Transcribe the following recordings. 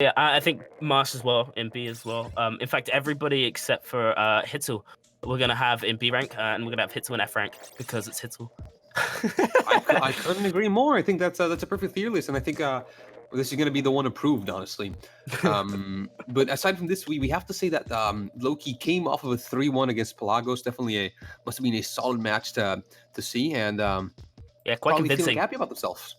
Yeah, I think Marsh as well, in B as well. In fact, everybody except for Hitzel, we're gonna have in B rank, and we're gonna have Hitzel in F rank because it's Hitzel. I couldn't agree more. I think that's a perfect tier list, and I think this is going to be the one approved, honestly. But aside from this, we have to say that Lowkey came off of a 3-1 against Pelagos. Definitely must have been a solid match to see, and Yeah, quite probably feeling convincing. happy about themselves.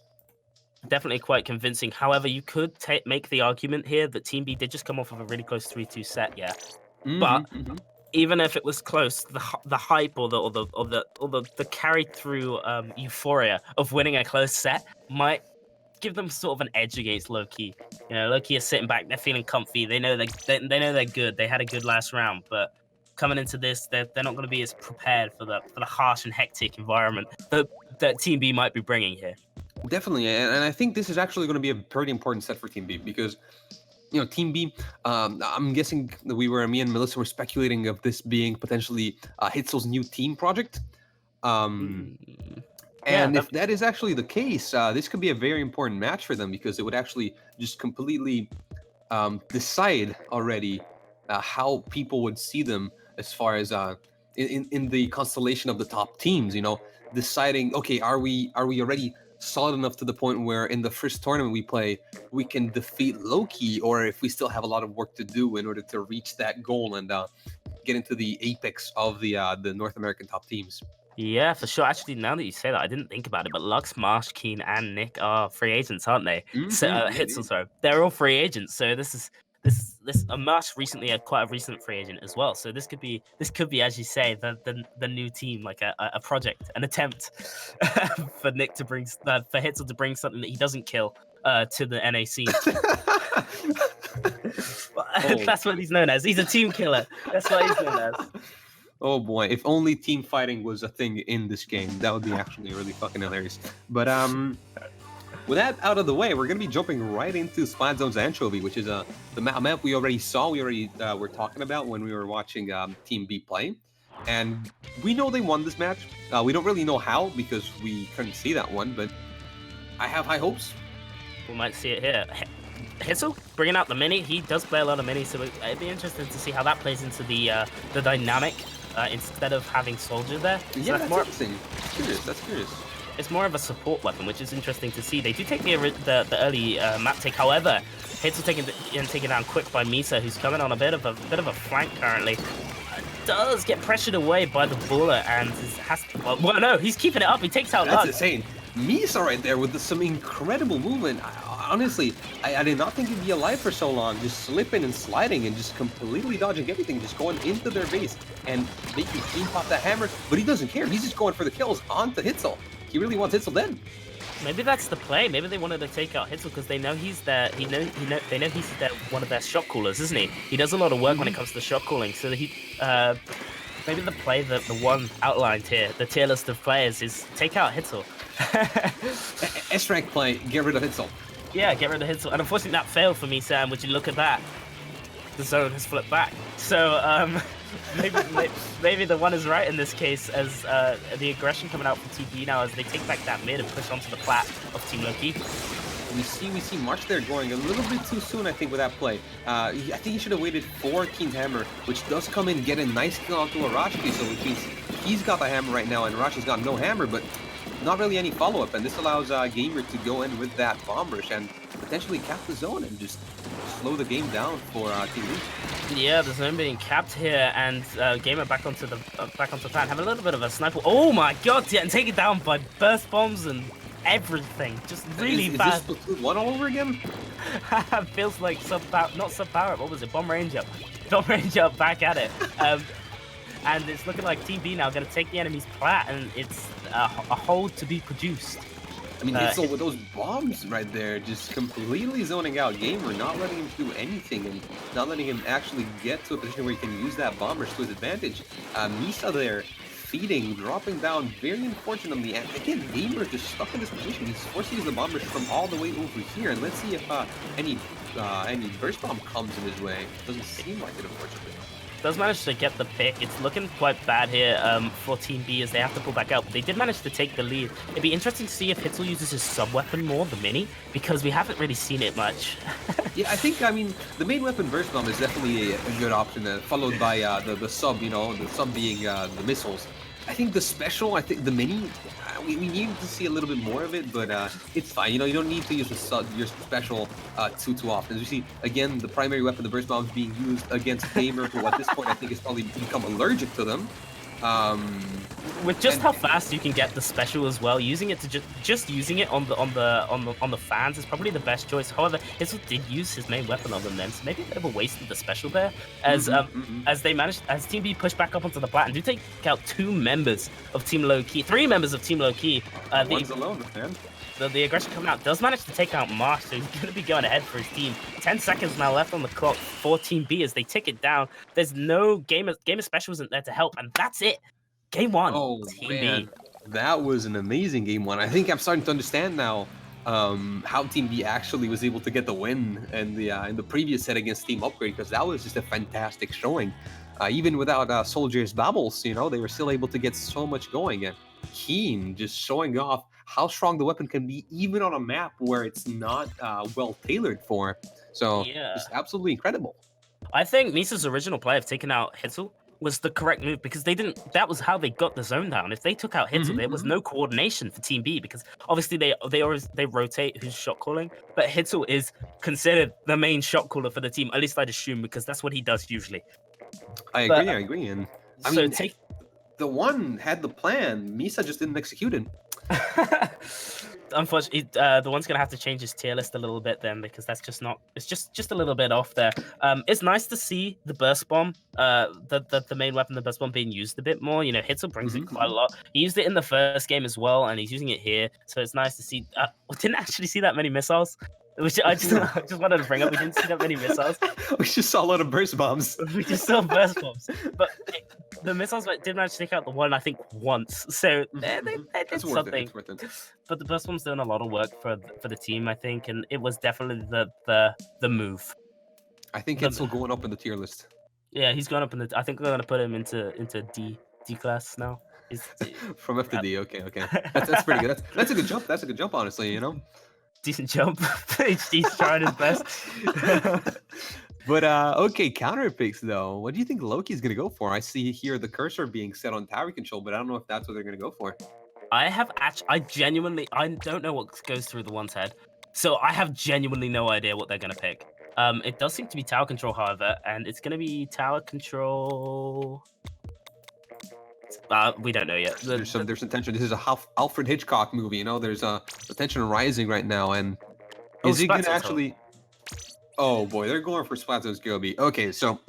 Definitely quite convincing. However, you could make the argument here that Team B did just come off of a really close 3-2 set, yeah. But even if it was close, the hype or the carried through euphoria of winning a close set might give them sort of an edge against Lowkey. You know, Lowkey is sitting back, they're feeling comfy, they know they know they're good, they had a good last round, but coming into this, they're not going to be as prepared for the harsh and hectic environment that Team B might be bringing here. Definitely, and I think this is actually going to be a pretty important set for Team B because Team B. I'm guessing that me and Melissa were speculating of this being potentially Hitzel's new team project. And if that is actually the case, this could be a very important match for them because it would actually just completely decide already how people would see them as far as in the constellation of the top teams. Deciding, okay, are we already solid enough to the point where in the first tournament we play, we can defeat Lowkey, or if we still have a lot of work to do in order to reach that goal and get into the apex of the North American top teams. Yeah, for sure. Actually, now that you say that, I didn't think about it, but Lux, Marsh, Keen, and Nick are free agents, aren't they? So Hitzel, sorry, they're all free agents. So this Marsh recently quite a recent free agent as well. So this could be as you say the new team, like a project, an attempt for Nick to bring for Hitzel to bring something that he doesn't kill to the NA scene. That's what he's known as. He's a team killer. That's what he's known as. Oh boy, if only team fighting was a thing in this game, that would be actually really fucking hilarious. But with that out of the way, we're gonna be jumping right into Splat Zone's Anchovy, which is the map we already saw. We already were talking about when we were watching Team B play, and we know they won this match. We don't really know how because we couldn't see that one, but I have high hopes. We might see it here. Hitzel bringing out the mini. He does play a lot of mini, so it'd be interesting to see how that plays into the dynamic. Instead of having Soldier there. Yeah, that's interesting. That's curious. It's more of a support weapon, which is interesting to see. They do take the early map take. However, Hitzel taken down quick by Misa, who's coming on a bit of a flank currently. Does get pressured away by the baller and has to, well, no, he's keeping it up. He takes out That's insane. Misa right there with some incredible movement. Honestly, I did not think he'd be alive for so long, just slipping and sliding and just completely dodging everything, just going into their base and making Team pop that hammer, but he doesn't care. He's just going for the kills onto Hitzel. He really wants Hitzel dead. Maybe that's the play. Maybe they wanted to take out Hitzel because they know he's there. They know he's one of their shot callers, isn't he? He does a lot of work when it comes to shot calling. So maybe the play that the one outlined here, the tier list of players, is take out Hitzel. S-rank play, get rid of Hitzel. Yeah, get rid of Hitzel. And unfortunately that failed for me, Sam. Would you look at that? The zone has flipped back. So maybe the one is right in this case, as the aggression coming out from TB now as they take back that mid and push onto the plat of Team Lowkey. We see March there going a little bit too soon, I think, with that play. I think he should have waited for Keen's hammer, which does come in, get a nice kill onto Arashi, so which means he's got the hammer right now, and Arashi's got no hammer, but not really any follow-up, and this allows Gamer to go in with that bomb rush and potentially cap the zone and just slow the game down for Team B. Yeah, the zone being capped here, and Gamer back onto plan, having a little bit of a sniper. Oh my god, yeah, and taken down by burst bombs and everything, just really fast. Is this Splatoon 1 all over again? Feels like not sub-power, what was it, Bomb Range Up. Bomb Range Up back at it. And it's looking like Team B now going to take the enemy's plat, and it's a hold to be produced. I mean, Hitzel with those bombs right there, just completely zoning out Gamer, not letting him do anything, and not letting him actually get to a position where he can use that bomb rush to his advantage. Misa there, feeding, dropping down very unfortunately, and again, Gamer just stuck in this position. He's forced to use the bomb rush from all the way over here, and let's see if any burst bomb comes in his way. Doesn't seem like it, unfortunately. does manage to get the pick. It's looking quite bad here for Team B as they have to pull back out. But they did manage to take the lead. It'd be interesting to see if Hitzel uses his sub-weapon more, the Mini, because we haven't really seen it much. Yeah, I mean, the main weapon Burst Bomb is definitely a good option, followed by the sub, the sub being the missiles. I think the special, I think the Mini, we need to see a little bit more of it, but it's fine. You don't need to use your special too often. As you see, again, the primary weapon, the Burst Bomb, is being used against Gamer, who at this point I think has probably become allergic to them. With just how fast you can get the special as well, using it to just using it on the fans is probably the best choice. However, Hitzel did use his main weapon on them then, so maybe a bit of a waste of the special there. As as Team B pushed back up onto the plat and do take out 2 members of Team Lowkey, 3 members of Team Lowkey. One's alone, man. The aggression coming out does manage to take out Marsh, so he's going to be going ahead for his team. 10 seconds now left on the clock for Team B as they tick it down. There's no game of special isn't there to help, and that's it. Game 1. Oh, Team man. B. That was an amazing game 1. I think I'm starting to understand now how Team B actually was able to get the win in the previous set against Team Upgrade, because that was just a fantastic showing. Even without Soldier's Babbles, they were still able to get so much going. And Keen just showing off how strong the weapon can be, even on a map where it's not well tailored for. So Yeah. it's absolutely incredible. I think Misa's original play of taking out Hitzel was the correct move, because that was how they got the zone down. If they took out Hitzel, there was no coordination for Team B, because obviously they rotate who's shot calling, but Hitzel is considered the main shot caller for the team, at least I'd assume, because that's what he does usually. I agree. And I So mean, the one had the plan. Misa just didn't execute it. Unfortunately, the one's gonna have to change his tier list a little bit then, because that's just not. It's just a little bit off there. It's nice to see the burst bomb, the main weapon, the burst bomb, being used a bit more. Hitzel brings it quite a lot. He used it in the first game as well, and he's using it here. So it's nice to see. We didn't actually see that many missiles. Which I just wanted to bring up. We didn't see that many missiles. We just saw a lot of burst bombs. We just saw burst bombs, but the missiles did manage to take out the one, I think, once. So they did something. It's worth it. But the burst bomb's doing a lot of work for the team, I think, and it was definitely the move. I think it's still going up in the tier list. Yeah, he's going up in the. I think we're gonna put him into D class now. From F to D. Okay. That's pretty good. That's a good jump. That's a good jump, honestly. Decent jump. HD's trying his best. But okay, counter picks though. What do you think Lowkey's gonna go for? I see here the cursor being set on tower control, but I don't know if that's what they're gonna go for. I don't know what goes through the one's head, so I have genuinely no idea what they're gonna pick. It does seem to be tower control, however, and it's gonna be tower control. We don't know yet. There's some tension. This is a Alfred Hitchcock movie. There's the tension rising right now, and is he gonna actually? Oh boy, they're going for Splatzone's Gobi. Okay, so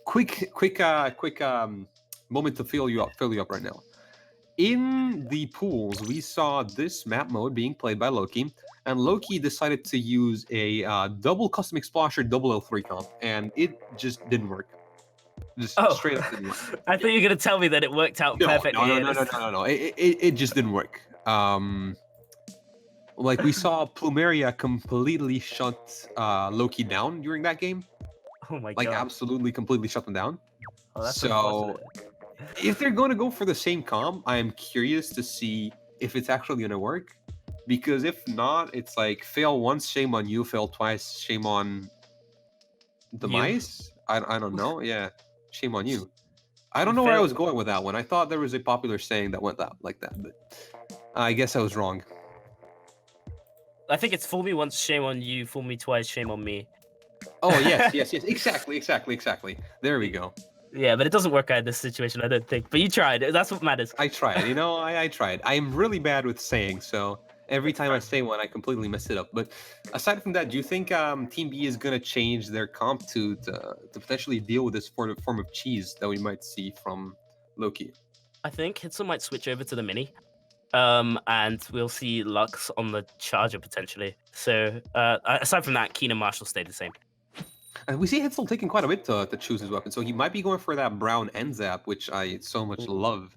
quick moment to fill you up right now. In the pools, we saw this map mode being played by Lowkey, and Lowkey decided to use a double custom explosion double L3 comp, and it just didn't work. Just straight up didn't work. I thought you were gonna tell me that it worked out perfectly. No. It just didn't work. Like we saw Plumeria completely shut Lowkey down during that game. Oh my god! Like absolutely, completely shut them down. Oh, that's so if they're going to go for the same comp, I am curious to see if it's actually going to work. Because if not, it's like fail once, shame on you. Fail twice, shame on the mice. I don't know. Yeah, shame on you. I don't know where I was going with that one. I thought there was a popular saying that went like that, but I guess I was wrong. I think it's fool me once, shame on you. Fool me twice, shame on me. Oh yes. Exactly. There we go. Yeah, but it doesn't work out in this situation, I don't think. But you tried. That's what matters. I tried. I tried. I'm really bad with saying, so every time I say one, I completely mess it up. But aside from that, do you think Team B is going to change their comp to potentially deal with this form of cheese that we might see from Lowkey? I think Hitzel might switch over to the Mini. And we'll see Lux on the Charger potentially. So aside from that, Keen and Marshall stay the same. And we see Hitzel taking quite a bit to choose his weapon, so he might be going for that brown end zap, which I so much love,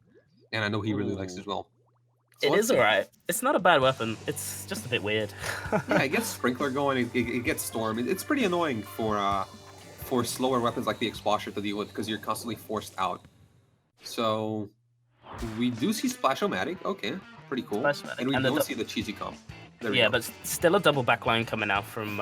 and I know he really likes as well. So it is alright. It's not a bad weapon. It's just a bit weird. Yeah, it gets Sprinkler going. It gets Storm. It's pretty annoying for for slower weapons like the Explosion to deal with because you're constantly forced out. So we do see Splash-O-Matic. Okay, pretty cool. Splash-O-Matic. And we don't see the cheesy comp. There we Yeah, go. but still a double backline coming out from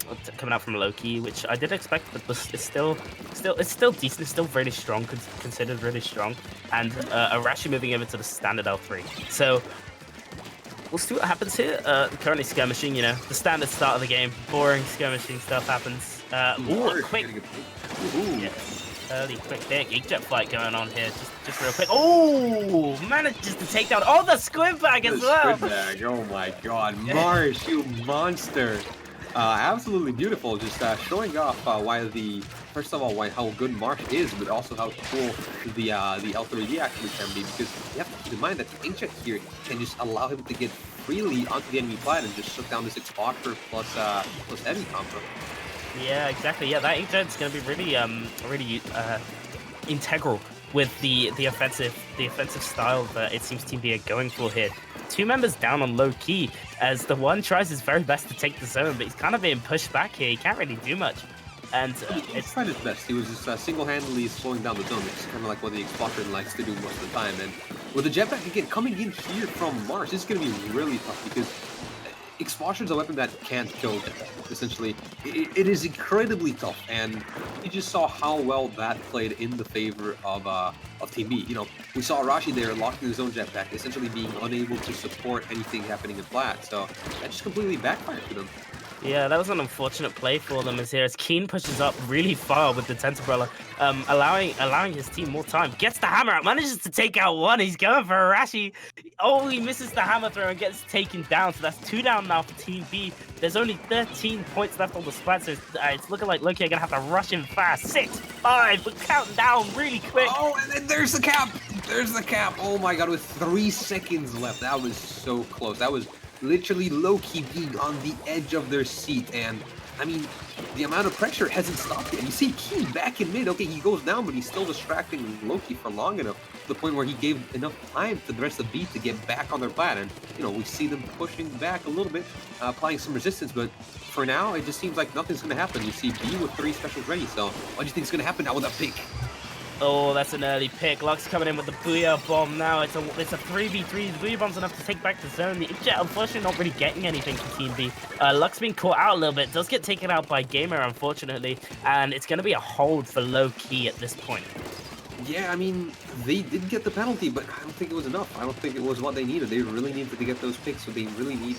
Lowkey, which I did expect, but it's still decent. It's still really strong, considered really strong. And Arashi moving over to the standard L3. So we'll see what happens here. Currently skirmishing, you know, the standard start of the game. Boring skirmishing stuff happens. Ooh, quick. Ooh. Yeah. Early quick pick, Inkjet fight going on here, just real quick. Oh, manages to take down the squid bag as well. Squid bag, oh my god, Marsh, you monster! Absolutely beautiful, just showing off first of all, how good Marsh is, but also how cool the L3D actually can be, because you have to keep in mind that the Inkjet here can just allow him to get freely onto the enemy plat and just shut down this Exposure plus heavy combo. Yeah, exactly. Yeah, that Inkjet's going to be really integral with the offensive style that it seems Team B are going for here. Two members down on Lowkey as the one tries his very best to take the zone, but he's kind of being pushed back here. He can't really do much. And he's tried his best. He was just single-handedly slowing down the zone. It's kind of like what the Explosion likes to do most of the time. And with the jetpack again coming in here from Mars, this is going to be really tough because Explosion is a weapon that can't kill jetpack. Essentially, it is incredibly tough, and you just saw how well that played in the favor of Team B. You know, we saw Arashi there locking his own jetpack, essentially being unable to support anything happening in flat. So that just completely backfired for them. Yeah, that was an unfortunate play for them as here as Keen pushes up really far with the Tensorbrella, allowing his team more time. Gets the hammer out, manages to take out one. He's going for Arashi. Oh, he misses the hammer throw and gets taken down. So that's 2 down now for Team B. There's only 13 points left on the splat, so it's looking like Lowkey are going to have to rush him fast. 6, 5, we're counting down really quick. Oh, and then there's the cap. There's the cap. Oh my god, with 3 seconds left. That was so close. That was literally Lowkey being on the edge of their seat, and I mean, the amount of pressure hasn't stopped yet. You see Key back in mid. Okay, he goes down, but he's still distracting Lowkey for long enough to the point where he gave enough time for the rest of the B to get back on their plat. And you know, we see them pushing back a little bit, applying some resistance, but for now, it just seems like nothing's gonna happen. You see B with 3 specials ready. So what do you think is gonna happen now with that pick? Oh, that's an early pick. Lux coming in with the Booyah Bomb now. It's a 3v3. The Booyah Bomb's enough to take back the zone. The Inkjet, unfortunately, not really getting anything for Team B. Lux being caught out a little bit. Does get taken out by Gamer, unfortunately. And it's going to be a hold for Lowkey at this point. Yeah, I mean, they did get the penalty, but I don't think it was enough. I don't think it was what they needed. They really needed to get those picks, so they really need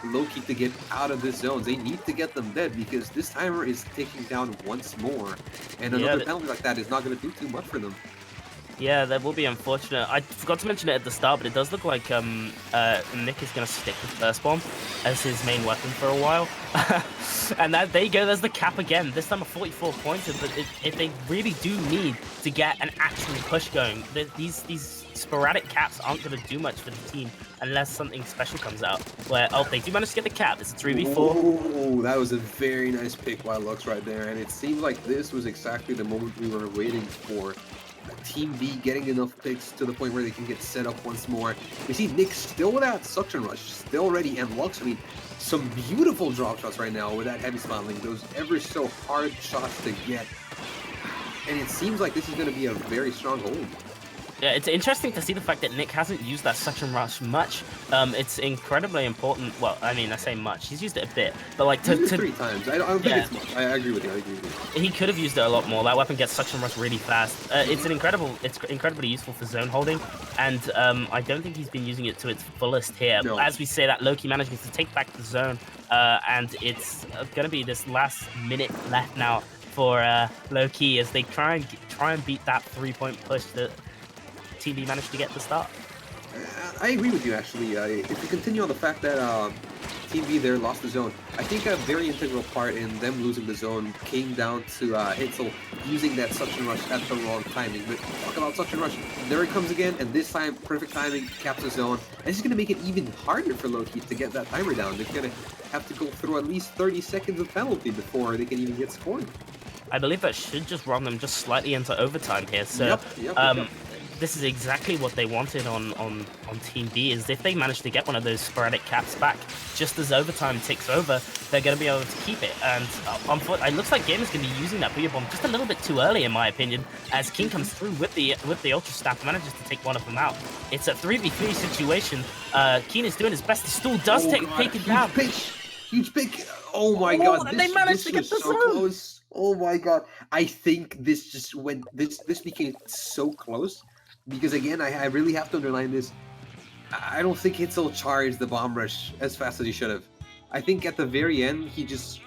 Lowkey to get out of this zone. They need to get them dead because this timer is ticking down once more, and another penalty like that is not going to do too much for them. Yeah, that will be unfortunate. I forgot to mention it at the start, but it does look like Nick is going to stick with Burst Bomb as his main weapon for a while. And there you go, there's the cap again. This time a 44 pointer, but if they really do need to get an actual push going, these sporadic caps aren't going to do much for the team unless something special comes out. Where, oh, they do manage to get the cap. It's a 3v4. Oh, that was a very nice pick by Lux right there, and it seemed like this was exactly the moment we were waiting for. Team B getting enough picks to the point where they can get set up once more. We see Nick still with that suction rush, still ready, and Lux, I mean, some beautiful drop shots right now with that heavy smiling, those ever so hard shots to get. And it seems like this is going to be a very strong hold. Yeah, it's interesting to see the fact that Nick hasn't used that suction rush much. It's incredibly important. Well, I mean, I say much. He's used it a bit, but like to 3 times. I don't think it's much. I agree with you. He could have used it a lot more. That weapon gets suction rush really fast. It's incredibly useful for zone holding, and I don't think he's been using it to its fullest here. No. As we say, that Lowkey manages to take back the zone, and it's going to be this last minute left now for Lowkey as they try and beat that 3-point push that Team B managed to get the start. I agree with you, actually. If you continue on the fact that Team B there lost the zone, I think a very integral part in them losing the zone came down to Hitzel using that suction rush at the wrong timing. But talk about suction rush, there it comes again, and this time, perfect timing, caps the zone. And this is going to make it even harder for Lowkey to get that timer down. They're going to have to go through at least 30 seconds of penalty before they can even get scored. I believe that should just run them just slightly into overtime here. So, yep. this is exactly what they wanted on Team B. Is if they manage to get one of those sporadic caps back, just as overtime ticks over, they're going to be able to keep it. And unfortunately, it looks like Gamer's going to be using that Booyah Bomb just a little bit too early, in my opinion, as King comes through with the Ultra Stamp, manages to take one of them out. It's a 3v3 situation. Keen is doing his best. The stall does take it down. Huge pick. Oh my god! And they managed to get the so zone. Close. Oh my god! I think this just went. This became so close because again, I really have to underline this. I don't think Hitzel charged the bomb rush as fast as he should have. I think at the very end, he just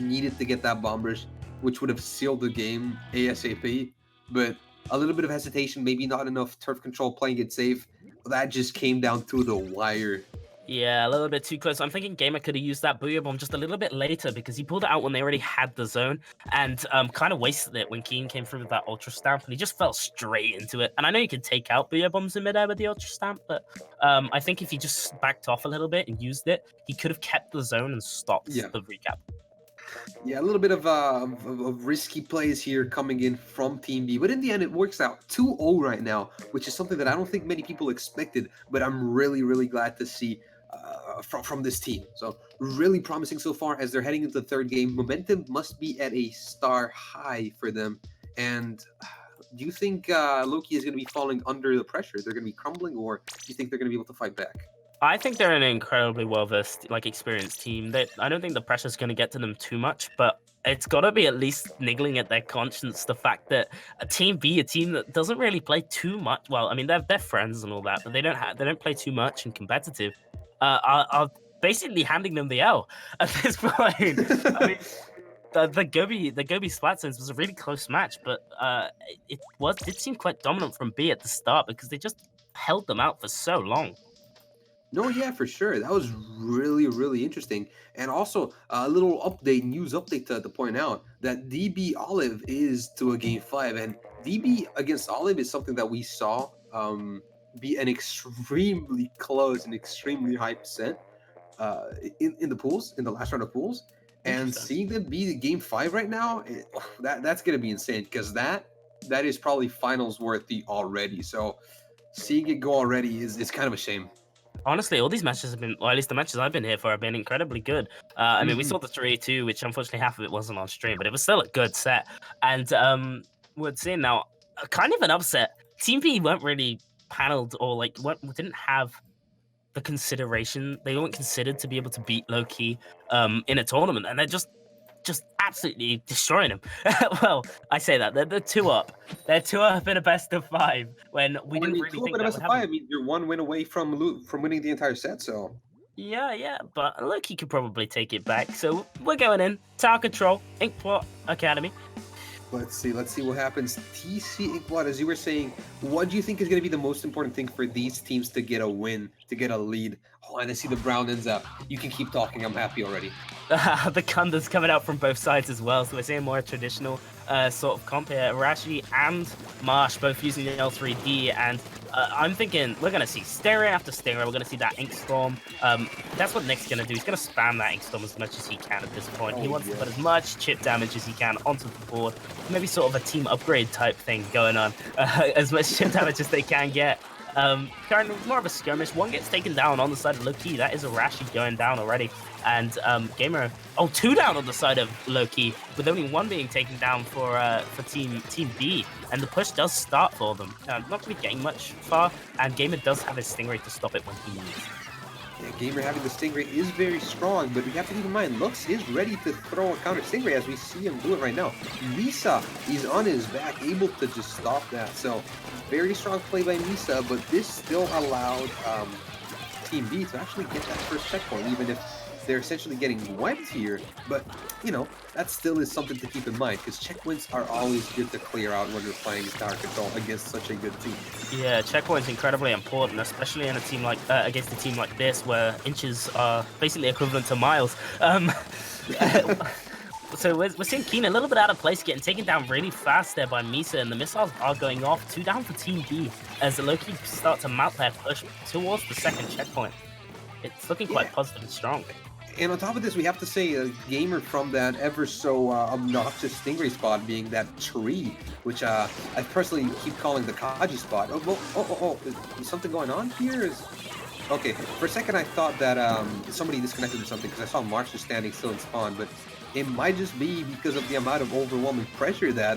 needed to get that bomb rush, which would have sealed the game ASAP. But a little bit of hesitation, maybe not enough turf control, playing it safe. That just came down to the wire. Yeah, a little bit too close. I'm thinking Gamer could have used that Booyah Bomb just a little bit later because he pulled it out when they already had the zone and kind of wasted it when Keen came through with that Ultra Stamp, and he just fell straight into it. And I know you can take out Booyah Bombs in midair with the Ultra Stamp, but I think if he just backed off a little bit and used it, he could have kept the zone and stopped the recap. Yeah, a little bit of risky plays here coming in from Team B, but in the end, it works out 2-0 right now, which is something that I don't think many people expected, but I'm really, really glad to see from this team. So really promising so far as they're heading into the third game. Momentum must be at a star high for them. And do you think Lowkey is going to be falling under the pressure? They're going to be crumbling, or do you think they're going to be able to fight back? I think they're an incredibly well-versed, experienced team. I don't think the pressure's going to get to them too much, but it's got to be at least niggling at their conscience the fact that Team B, a team that doesn't really play too much. Well, I mean, they're friends and all that, but they don't play too much and competitive. Are basically handing them the L at this point. I mean, the Gobi Splat Zones was a really close match, but it did seem quite dominant from B at the start because they just held them out for so long. No, yeah, for sure. That was really, really interesting. And also, a little news update to point out that DB Olive is to a game 5. And DB against Olive is something that we saw be an extremely close and extremely high percent in the pools, in the last round of pools. And seeing them be the game 5 right now, that's going to be insane because that is probably finals worthy already. So seeing it go already is kind of a shame. Honestly, all these matches have been, or at least the matches I've been here for, have been incredibly good. I mean, we saw the 3-2, which unfortunately half of it wasn't on stream, but it was still a good set. And we're seeing now kind of an upset. Team B weren't really paneled or didn't have the consideration. They weren't considered to be able to beat Lowkey in a tournament, and they're just absolutely destroying them. Well, I say that they're 2 up. They're 2 up in a best of 5 when we didn't really think that would happen. I mean, you're 1 win away from winning the entire set. So yeah, but Lowkey could probably take it back. So we're going in Tower Control Inkpot Academy. Let's see what happens. TC Inkblot, as you were saying, what do you think is going to be the most important thing for these teams to get a win, to get a lead? Oh, and I see the brown ends up. You can keep talking. I'm happy already. The Kunda's coming out from both sides as well, so we're seeing more traditional sort of comp here. Rashi and Marsh both using the L3D, and I'm thinking we're going to see Stingray after Stingray. We're going to see that Ink Storm. That's what Nick's going to do. He's going to spam that Ink Storm as much as he can at this point. He wants to put as much chip damage as he can onto the board. Maybe sort of a team upgrade type thing going on. As much chip damage as they can get. Currently more of a skirmish. One gets taken down on the side of Lowkey. That is a Rashi going down already. And Gamer, 2 down on the side of Lowkey, with only 1 being taken down for Team B. And the push does start for them. Not really getting much far, and Gamer does have his Stingray to stop it when he needs. Yeah, Gamer having the Stingray is very strong, but we have to keep in mind, Lux is ready to throw a counter Stingray as we see him do it right now. Misa is on his back, able to just stop that. So very strong play by Misa, but this still allowed Team B to actually get that first checkpoint, even if they're essentially getting wiped here. But, that still is something to keep in mind, because checkpoints are always good to clear out when you're playing Tower Control against such a good team. Yeah, checkpoints incredibly important, especially in a team against a team like this, where inches are basically equivalent to miles. So we're seeing Keen a little bit out of place, getting taken down really fast there by Misa, and the missiles are going off. 2 down for Team B as the Lowkey start to mount their push towards the second checkpoint. It's looking quite positive and strong. And on top of this, we have to say a gamer from that ever so obnoxious Stingray spot being that tree, which I personally keep calling the Kaji spot. Is something going on here? Okay, for a second I thought that somebody disconnected or something because I saw March just standing still in spawn, but it might just be because of the amount of overwhelming pressure that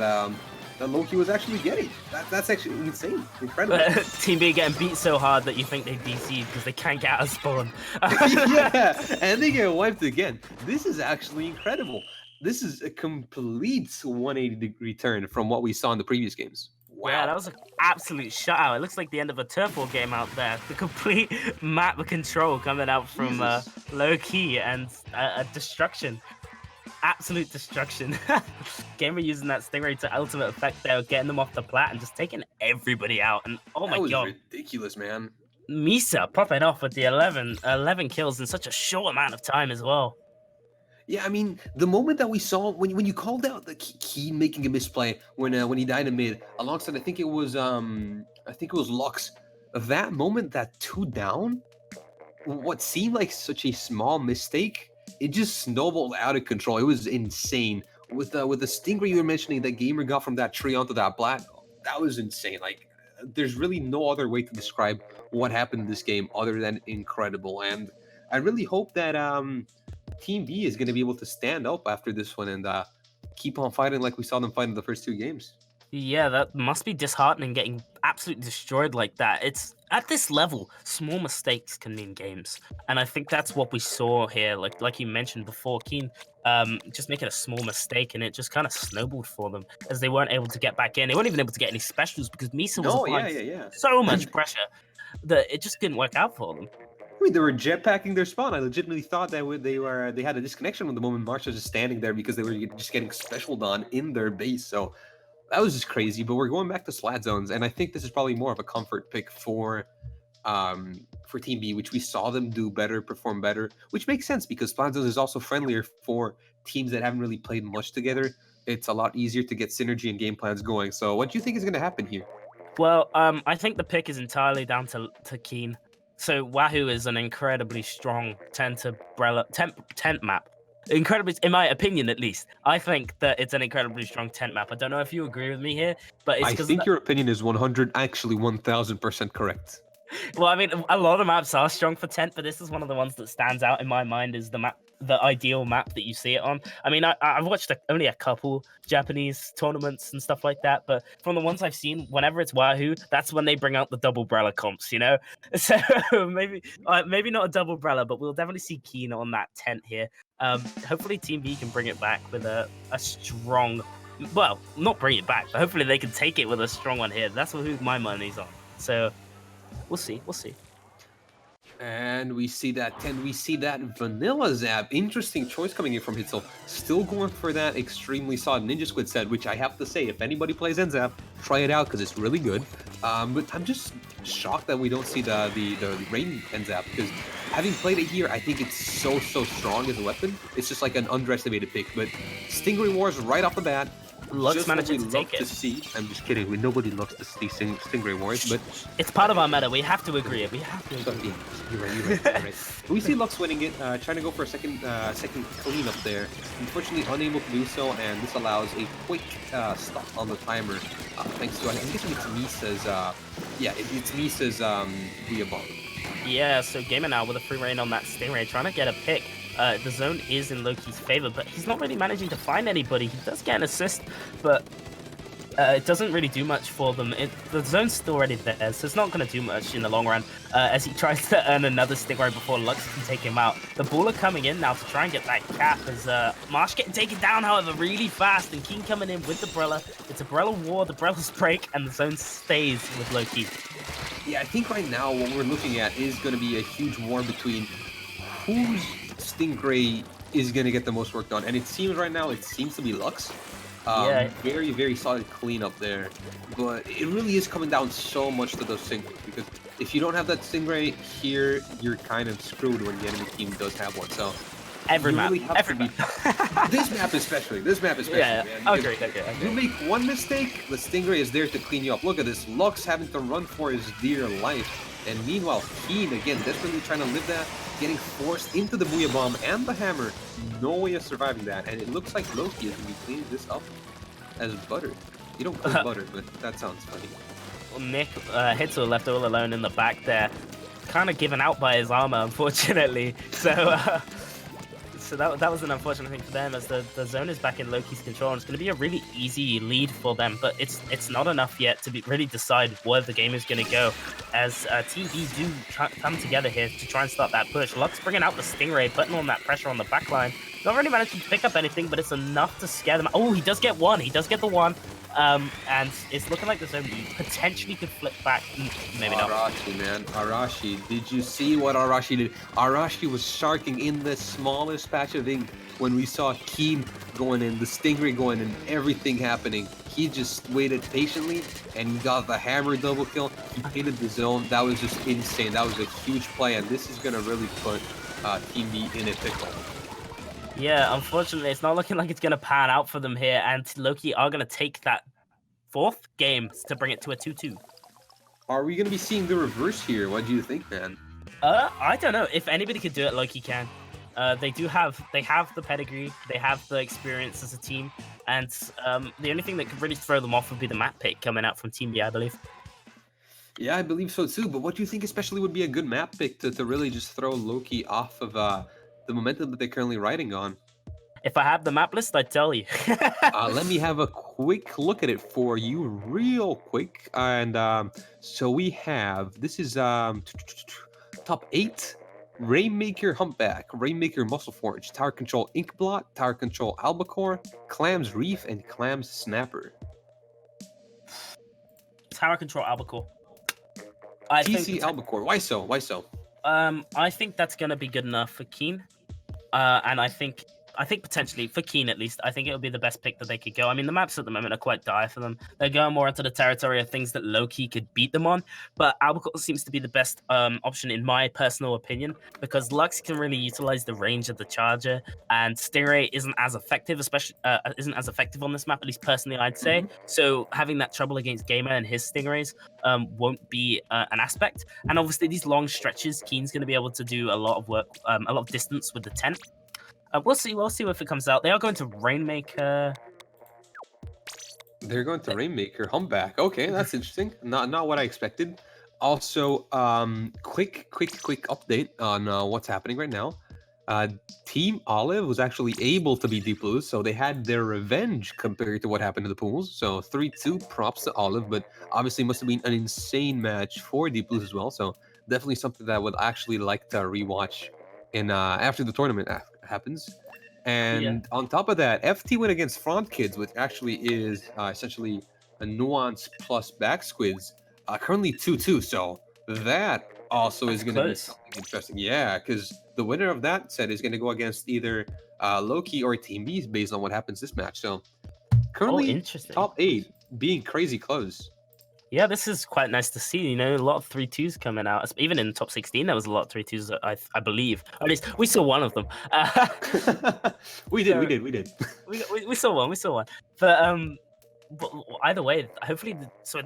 that Lowkey was actually getting. That's actually insane. Incredible. Team B getting beat so hard that you think they DC'd because they can't get out of spawn. Yeah, and they get wiped again. This is actually incredible. This is a complete 180-degree turn from what we saw in the previous games. Wow. Yeah, that was an absolute shutout. It looks like the end of a turf war game out there. The complete map of control coming out from Lowkey and a destruction. Absolute destruction. Gamer using that Stingray to ultimate effect there, getting them off the plat and just taking everybody out. And oh my god. That was ridiculous, man. Misa popping off with the 11 kills in such a short amount of time as well. Yeah, I mean, the moment that we saw when you called out the Keen making a misplay when he died in mid, alongside I think it was Lux. That moment, that 2 down, what seemed like such a small mistake, it just snowballed out of control. It was insane. With the Stingray you were mentioning that Gamer got from that tree onto that plat, that was insane. Like, there's really no other way to describe what happened in this game other than incredible. And I really hope that Team B is going to be able to stand up after this one and keep on fighting like we saw them fight in the first 2 games. Yeah, that must be disheartening getting absolutely destroyed like that. It's at this level, small mistakes can mean games. And I think that's what we saw here. Like you mentioned before, Keen just making a small mistake and it just kind of snowballed for them as they weren't able to get back in. They weren't even able to get any specials because Misa was applying so much pressure that it just didn't work out for them. I mean, they were jetpacking their spawn. I legitimately thought that they had a disconnection with the moment March was just standing there because they were just getting specialed on in their base. So that was just crazy. But we're going back to slat zones, and I think this is probably more of a comfort pick for Team B, which we saw them do better, perform better, which makes sense because slat zones is also friendlier for teams that haven't really played much together. It's a lot easier to get synergy and game plans going. So what do you think is going to happen here? Well, I think the pick is entirely down to Keen. So Wahoo is an incredibly strong tent map. Incredibly, in my opinion at least. I think that it's an incredibly strong tent map. I don't know if you agree with me here, but it's I think your opinion is 1000% correct. Well, I mean, a lot of maps are strong for tent, but this is one of the ones that stands out in my mind as the ideal map that you see it on. I mean, I've watched only a couple Japanese tournaments and stuff like that, but from the ones I've seen, whenever it's Wahoo, that's when they bring out the double brella comps, you know? So maybe not a double brella, but we'll definitely see Keen on that tent here. Hopefully Team B can bring it back with a strong, well, not bring it back, but hopefully they can take it with a strong one here. That's who my money's on. So we'll see. And we see that 10. We see that Vanilla Zap. Interesting choice coming in from Hitzel. Still going for that extremely solid Ninja Squid set, which I have to say, if anybody plays NZap, try it out because it's really good. But I'm just shocked that we don't see the Rain NZap because having played it here, I think it's so strong as a weapon. It's just like an underestimated pick. But Stingray Wars right off the bat. Lux managing to take it. I'm just kidding. Nobody loves to see Stingray Wars, but it's part of our meta. We have to agree. We have to agree. You're right. We see Lux winning it, trying to go for a second clean up there. Unfortunately, unable to do so, and this allows a quick stop on the timer. Thanks to, I'm guessing it's Misa's. It's Misa's Via Bomb. Yeah. So Gamer now with a free reign on that Stingray, trying to get a pick. The zone is in Lowkey's favor, but he's not really managing to find anybody. He does get an assist, but it doesn't really do much for them. The zone's still already there, so it's not going to do much in the long run as he tries to earn another Stingray before Lux can take him out. The Baller coming in now to try and get that cap as Marsh getting taken down, however, really fast, and Keen coming in with the Brella. It's a Brella war, the Brella's break, and the zone stays with Lowkey. Yeah, I think right now what we're looking at is going to be a huge war between who's Stingray is going to get the most work done, and it seems right now to be Lux. Very solid cleanup there, but it really is coming down so much to those Stingrays because if you don't have that Stingray here, you're kind of screwed when the enemy team does have one. So every map, this map especially, yeah, man, agree. You make one mistake, the Stingray is there to clean you up. Look at this, Lux having to run for his dear life. And meanwhile, Keen, again, desperately trying to live that. getting forced into the Booyah Bomb and the Hammer. No way of surviving that. And it looks like Lowkey is going to be cleaning this up as butter. You don't call butter, but that sounds funny. Well, Nick Hitzel left all alone in the back there. Kind of given out by his armor, unfortunately. So that was an unfortunate thing for them, as the zone is back in Lowkey's control, and it's going to be a really easy lead for them, but it's not enough yet to really decide where the game is going to go, as Team B do come together here to try and start that push. Lux bringing out the Stingray, putting on that pressure on the backline. Not really managed to pick up anything, but it's enough to scare them. Oh, he does get one. He does get the one. And it's looking like the zone potentially could flip back. Maybe not. Arashi, man. Arashi. Did you see what Arashi did? Arashi was sharking in the smallest patch of ink when we saw Keen going in, the Stingray going in, everything happening. He just waited patiently and he got the hammer double kill. He painted the zone. That was just insane. That was a huge play, and this is going to really put Team B in a pickle. Yeah, unfortunately, it's not looking like it's going to pan out for them here, and Lowkey are going to take that 4th game to bring it to a 2-2. Are we going to be seeing the reverse here? What do you think, man? I don't know. If anybody could do it, Lowkey can. They have the pedigree, they have the experience as a team, and the only thing that could really throw them off would be the map pick coming out from Team B, I believe. Yeah, I believe so too, but what do you think especially would be a good map pick to really just throw Lowkey off of the momentum that they're currently riding on? If I have the map list, I'd tell you. Let me have a quick look at it for you real quick. And so we have, this is top 8. Rainmaker Humpback, Rainmaker Muscleforge, Tower Control Inkblot, Tower Control Albacore, Clams Reef, and Clams Snapper. Tower Control Albacore. TC Albacore. Why so? Why so? I think that's going to be good enough for Keen. And I think potentially, for Keen at least, I think it'll be the best pick that they could go. I mean, the maps at the moment are quite dire for them. They're going more into the territory of things that Lowkey could beat them on, but Albacore seems to be the best option in my personal opinion, because Lux can really utilize the range of the charger, and Stingray isn't as effective, on this map, at least personally, I'd say. Mm-hmm. So having that trouble against Gamer and his Stingrays won't be an aspect. And obviously, these long stretches, Keen's going to be able to do a lot of work, a lot of distance with the tent. We'll see if it comes out. They are going to Rainmaker. They're going to Rainmaker Humpback. Okay, that's interesting. Not what I expected. Also, quick update on what's happening right now. Team Olive was actually able to beat Deep Blues, so they had their revenge compared to what happened to the Pools. So 3-2, props to Olive, but obviously must have been an insane match for Deep Blues as well. So definitely something that I would actually like to rewatch in after the tournament happens. And on top of that, FT went against Front Kids, which actually is essentially a Nuance plus Back Squids, currently 2-2. So that also is going to be something interesting. Yeah, because the winner of that set is going to go against either Lowkey or Team B based on what happens this match. So currently top 8 being crazy close. Yeah, this is quite nice to see. You know, a lot of 3-2s coming out. Even in the top 16, there was a lot of 3-2s, I believe. At least we saw one of them. We did. We saw one. But either way, hopefully,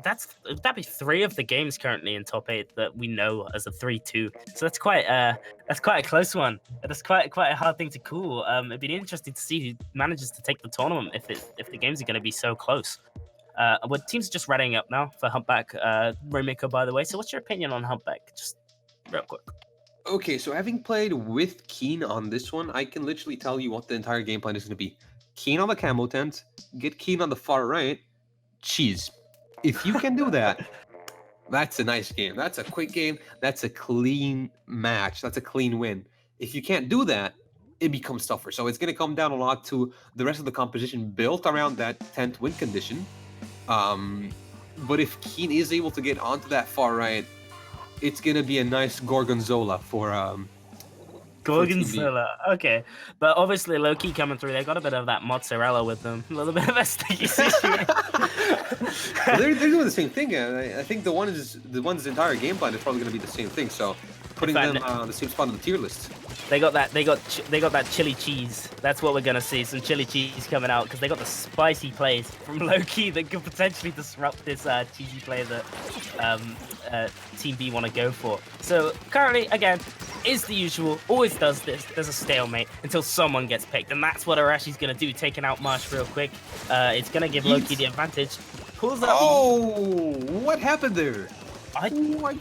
that'd be 3 of the games currently in top 8 that we know as a 3-2. So that's quite a close one. That's quite a hard thing to call. It'd be interesting to see who manages to take the tournament if the games are going to be so close. Well, teams are just readying up now for Humpback, Rainmaker, by the way. So what's your opinion on Humpback? Just real quick. Okay, so having played with Keen on this one, I can literally tell you what the entire game plan is going to be. Keen on the camo tent, get Keen on the far right, cheese. If you can do that, that's a nice game. That's a quick game. That's a clean match. That's a clean win. If you can't do that, it becomes tougher. So it's going to come down a lot to the rest of the composition built around that tent win condition. But if Keen is able to get onto that far right, it's gonna be a nice gorgonzola for Gorgonzola. Okay, but obviously Lowkey coming through, they got a bit of that mozzarella with them, a little bit of a sticky situation. They're doing the same thing. I think the one's entire game plan is probably gonna be the same thing. So putting them on the same spot on the tier list. They got that chili cheese. That's what we're gonna see. Some chili cheese coming out because they got the spicy plays from Lowkey that could potentially disrupt this cheesy play that Team B want to go for. So currently, again, is the usual, always does this. There's a stalemate until someone gets picked, and that's what Arashi's gonna do, taking out Marsh real quick. It's gonna give Lowkey the advantage. Pulls out. Oh, what happened there? What?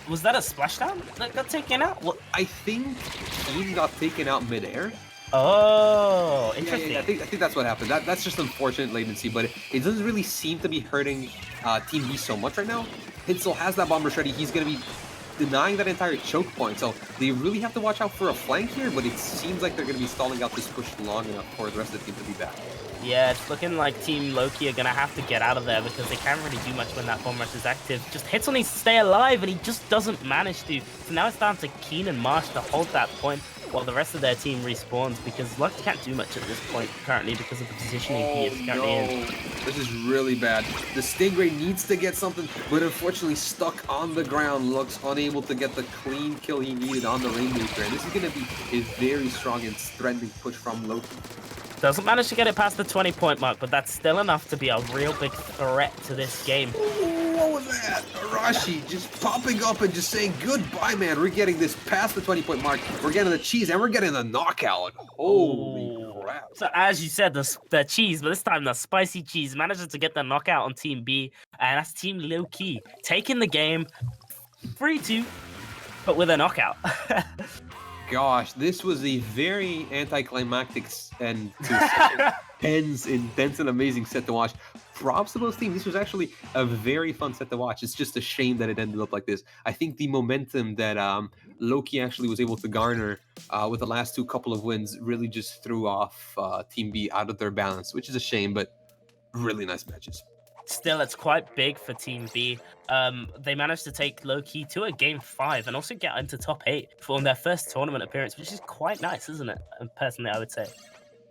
Was that a splashdown that got taken out? What? I think he got taken out midair. Oh, interesting. Yeah, I think that's what happened. That's just unfortunate latency, but it doesn't really seem to be hurting Team B so much right now. Hitzel has that bomb rush ready. He's going to be denying that entire choke point, so they really have to watch out for a flank here, but it seems like they're going to be stalling out this push long enough for the rest of the team to be back. Yeah, it's looking like Team Lowkey are going to have to get out of there because they can't really do much when that bomb rush is active. Just Hitzel needs to stay alive, and he just doesn't manage to. So now it's down to Keen and Marsh to hold that point while the rest of their team respawns, because Lux can't do much at this point currently because of the positioning he is currently in. This is really bad. The Stingray needs to get something, but unfortunately stuck on the ground. Lux unable to get the clean kill he needed on the Rainmaker, and this is going to be a very strong and threatening push from Lowkey. Doesn't manage to get it past the 20-point mark, but that's still enough to be a real big threat to this game. What was that? Arashi just popping up and just saying, goodbye, man. We're getting this past the 20-point mark. We're getting the cheese, and we're getting the knockout. Holy crap. So as you said, the cheese, but this time the spicy cheese manages to get the knockout on Team B, and that's Team Lowkey taking the game 3-2, but with a knockout. Gosh, this was a very anticlimactic and intense and amazing set to watch. Props to both teams. This was actually a very fun set to watch. It's just a shame that it ended up like this. I think the momentum that Lowkey actually was able to garner with the last couple of wins really just threw off Team B out of their balance, which is a shame, but really nice matches. Still, it's quite big for Team B. They managed to take Lowkey to a Game 5 and also get into top 8 for their first tournament appearance, which is quite nice, isn't it? And personally, I would say.